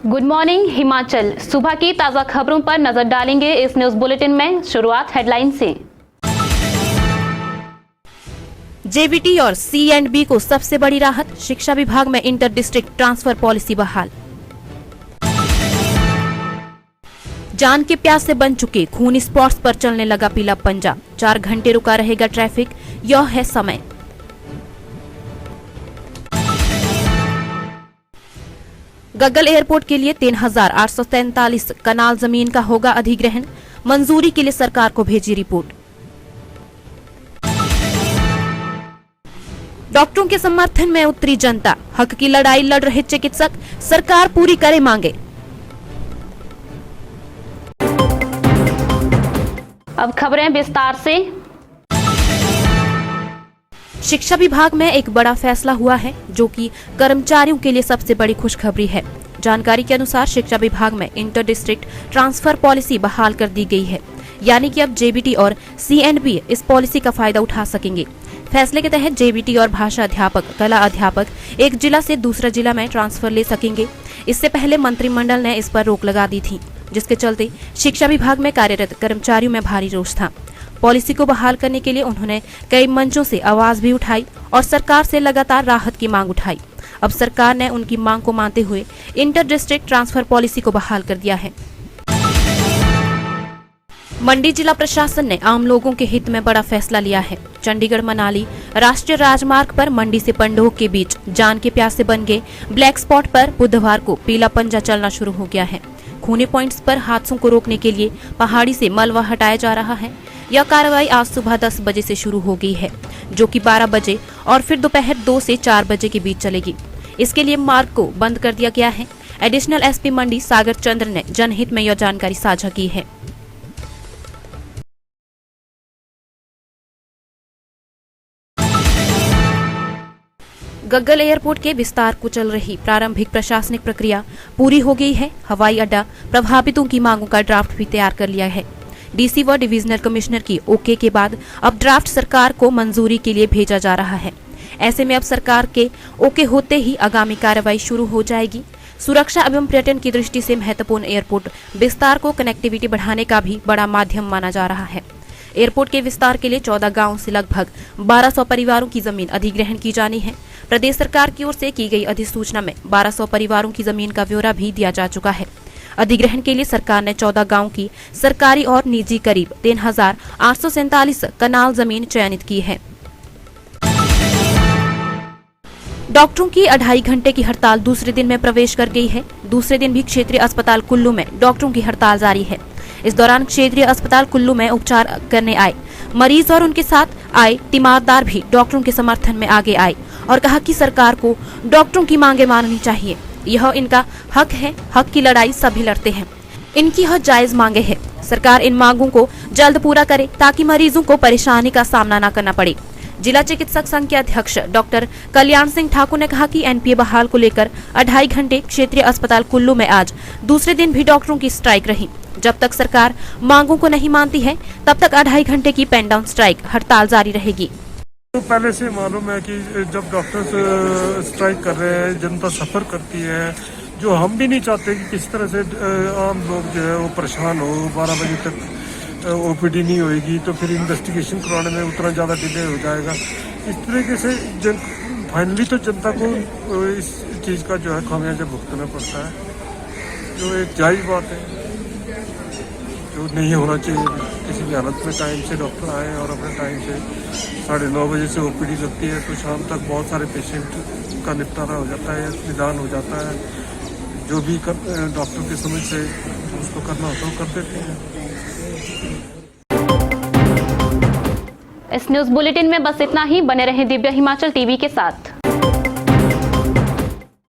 Good morning Himachal. सुबह की ताजा खबरों पर नजर डालेंगे इस न्यूज बुलेटिन में। शुरुआत हेडलाइन से। जेबीटी और C&B को सबसे बड़ी राहत, शिक्षा विभाग में इंटर डिस्ट्रिक्ट ट्रांसफर पॉलिसी बहाल। जान के प्यास से बन चुके खून स्पॉट्स पर चलने लगा पीला पंजा, 4 घंटे रुका रहेगा ट्रैफिक, यह है समय। गग्गल एयरपोर्ट के लिए 3,843 कनाल जमीन का होगा अधिग्रहण, मंजूरी के लिए सरकार को भेजी रिपोर्ट। डॉक्टरों के समर्थन में उतरी जनता, हक की लड़ाई लड़ रहे चिकित्सक, सरकार पूरी करे मांगे। अब खबरें विस्तार से। शिक्षा विभाग में एक बड़ा फैसला हुआ है जो कि कर्मचारियों के लिए सबसे बड़ी खुशखबरी है। जानकारी के अनुसार शिक्षा विभाग में इंटर डिस्ट्रिक्ट ट्रांसफर पॉलिसी बहाल कर दी गई है, यानी कि अब जेबीटी और C&B इस पॉलिसी का फायदा उठा सकेंगे। फैसले के तहत जेबीटी और भाषा अध्यापक, कला अध्यापक एक जिला से दूसरा जिला में ट्रांसफर ले सकेंगे। इससे पहले मंत्रिमंडल ने इस पर रोक लगा दी थी, जिसके चलते शिक्षा विभाग में कार्यरत कर्मचारियों में भारी रोष था। पॉलिसी को बहाल करने के लिए उन्होंने कई मंचों से आवाज भी उठाई और सरकार से लगातार राहत की मांग उठाई। अब सरकार ने उनकी मांग को मानते हुए इंटर डिस्ट्रिक्ट ट्रांसफर पॉलिसी को बहाल कर दिया है। मंडी जिला प्रशासन ने आम लोगों के हित में बड़ा फैसला लिया है। चंडीगढ़ मनाली राष्ट्रीय राजमार्ग पर मंडी से पंडोह के बीच जान के प्यास से बन गए ब्लैक स्पॉट पर बुधवार को पीला पंजा चलना शुरू हो गया है। खूनी पॉइंट्स पर हादसों को रोकने के लिए पहाड़ी से मलबा हटाया जा रहा है। यह कार्रवाई आज सुबह 10 बजे से शुरू हो गई है, जो कि 12 बजे और फिर दोपहर 2 से 4 बजे के बीच चलेगी। इसके लिए मार्ग को बंद कर दिया गया है। एडिशनल SP मंडी सागर चंद्र ने जनहित में यह जानकारी साझा की है। गग्गल एयरपोर्ट के विस्तार को चल रही प्रारंभिक प्रशासनिक प्रक्रिया पूरी हो गई है। हवाई अड्डा प्रभावितों की मांगों का ड्राफ्ट भी तैयार कर लिया है। डीसी व डिविजनल कमिश्नर की ओके के बाद अब ड्राफ्ट सरकार को मंजूरी के लिए भेजा जा रहा है। ऐसे में अब सरकार के ओके होते ही आगामी कार्रवाई शुरू हो जाएगी। सुरक्षा एवं पर्यटन की दृष्टि से महत्वपूर्ण एयरपोर्ट विस्तार को कनेक्टिविटी बढ़ाने का भी बड़ा माध्यम माना जा रहा है। एयरपोर्ट के विस्तार के लिए 14 गांवों से लगभग 1200 परिवारों की जमीन अधिग्रहण की जानी है। प्रदेश सरकार की ओर से की गई अधिसूचना में 1200 परिवारों की जमीन का ब्यौरा भी दिया जा चुका है। अधिग्रहण के लिए सरकार ने 14 गांव की सरकारी और निजी करीब 3,847 कनाल जमीन चयनित की है। डॉक्टरों की 2.5 घंटे की हड़ताल दूसरे दिन में प्रवेश कर गई है। दूसरे दिन भी क्षेत्रीय अस्पताल कुल्लू में डॉक्टरों की हड़ताल जारी है। इस दौरान क्षेत्रीय अस्पताल कुल्लू में उपचार करने आए मरीज और उनके साथ आए तीमारदार भी डॉक्टरों के समर्थन में आगे आए और कहा कि सरकार को डॉक्टरों की मांगे माननी चाहिए। यह इनका हक है, हक की लड़ाई सभी लड़ते हैं। इनकी यह जायज मांगे हैं। सरकार इन मांगों को जल्द पूरा करे ताकि मरीजों को परेशानी का सामना न करना पड़े। जिला चिकित्सक संघ के अध्यक्ष डॉक्टर कल्याण सिंह ठाकुर ने कहा कि NPA बहाल को लेकर 2.5 घंटे क्षेत्रीय अस्पताल कुल्लू में आज दूसरे दिन भी डॉक्टरों की स्ट्राइक रही। जब तक सरकार मांगों को नहीं मानती है तब तक 2.5 घंटे की पेन डाउन स्ट्राइक हड़ताल जारी रहेगी। तो पहले से मालूम है कि जब डॉक्टर्स स्ट्राइक कर रहे हैं, जनता सफर करती है, जो हम भी नहीं चाहते कि किस तरह से आम लोग जो है वो परेशान हो। 12 बजे तक OPD नहीं होएगी तो फिर इन्वेस्टिगेशन करवाने में उतना ज़्यादा डिले हो जाएगा। इस तरीके से फाइनली तो जनता को इस चीज़ का जो है खामियाजा भुगतना पड़ता है, जो एक जायज़ बात है, जो नहीं होना चाहिए। किसी भी हालत में टाइम से डॉक्टर आए और अपने टाइम से 9:30 बजे से OPD लगती है तो शाम तक बहुत सारे पेशेंट का निपटारा हो जाता है, निदान हो जाता है। जो भी डॉक्टर की समझ से उसको करना होता है वो कर देते हैं। इस न्यूज बुलेटिन में बस इतना ही। बने रहें दिव्य हिमाचल TV के साथ।